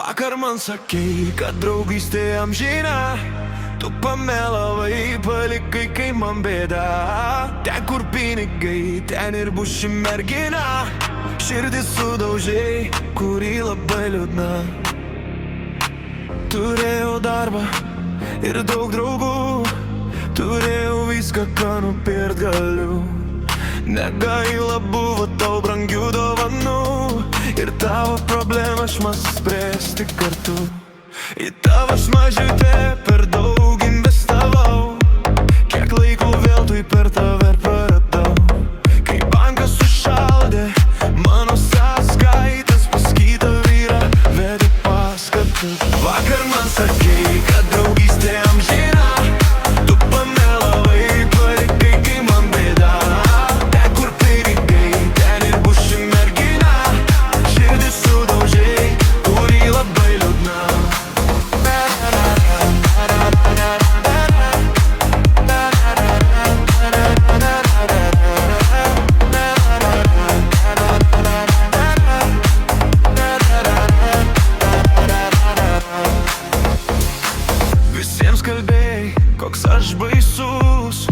Vakar man sakei, kad draugystė amžina. Tu pamelavai, palikai, kai man bėda. Ten kur pinigai, ten ir bus ši mergina. Širdį sudaužei, kuri labai liūdna. Turėjau darbą ir daug draugų. Turėjau viską, ką nupirt galiu. Negaila buvo tau brangių dovanų. Ir tavo problemą aš man spręsti kartu. Į tavo mažytę per daug investavau. Kiek laiko veltui per tave praradau. Kai bankas sušaldė mano sąskaitas, pas kitą vyrą vedė paskatą. Vakar man sakei, kad draugystė amžina. Tu pamelavai, palikai, kai man bėda. Ten kur pinigai, ten ir bus ši mergina. Širdį sudaužei, kuri labai liūdna. Visiems kalbėjai, koks aš baisus.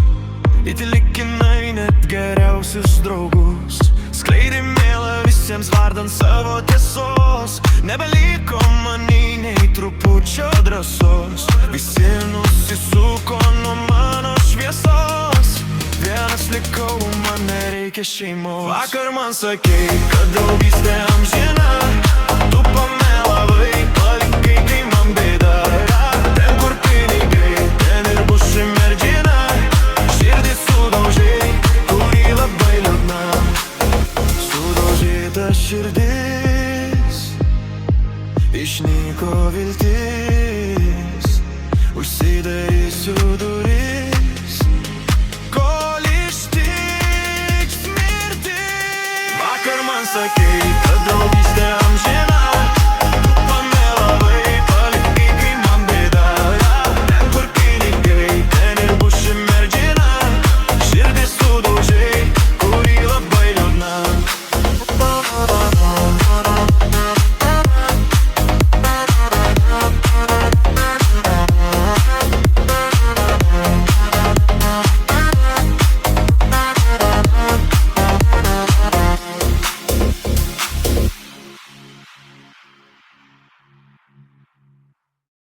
Įtilikinai net geriausius draugus. Skleidė mėlą visiems vardant savo tiesos. Nebeliko manį nei trupučio drąsos. Visi nusisuko nuo mano šviesos. Vienas likau, man nereikia šeimos. Vakar man sakei, kad draugystė amžina. Tu pamelavai, palikai, kai man bėda. Ten kur pinigai, ten ir bus ši mergina. Širdį sudaužei, kuri labai liūdna. Sudaužyta širdis, išnyko viltis. Užsidarysiu duris, kol ištiks mirtis. Vakar man sakei, kad draugystė amžina. Pamelavai, palikai, kai man bėda. Ten kur pinigai, ten ir bus ši mergina. Širdį sudaužei.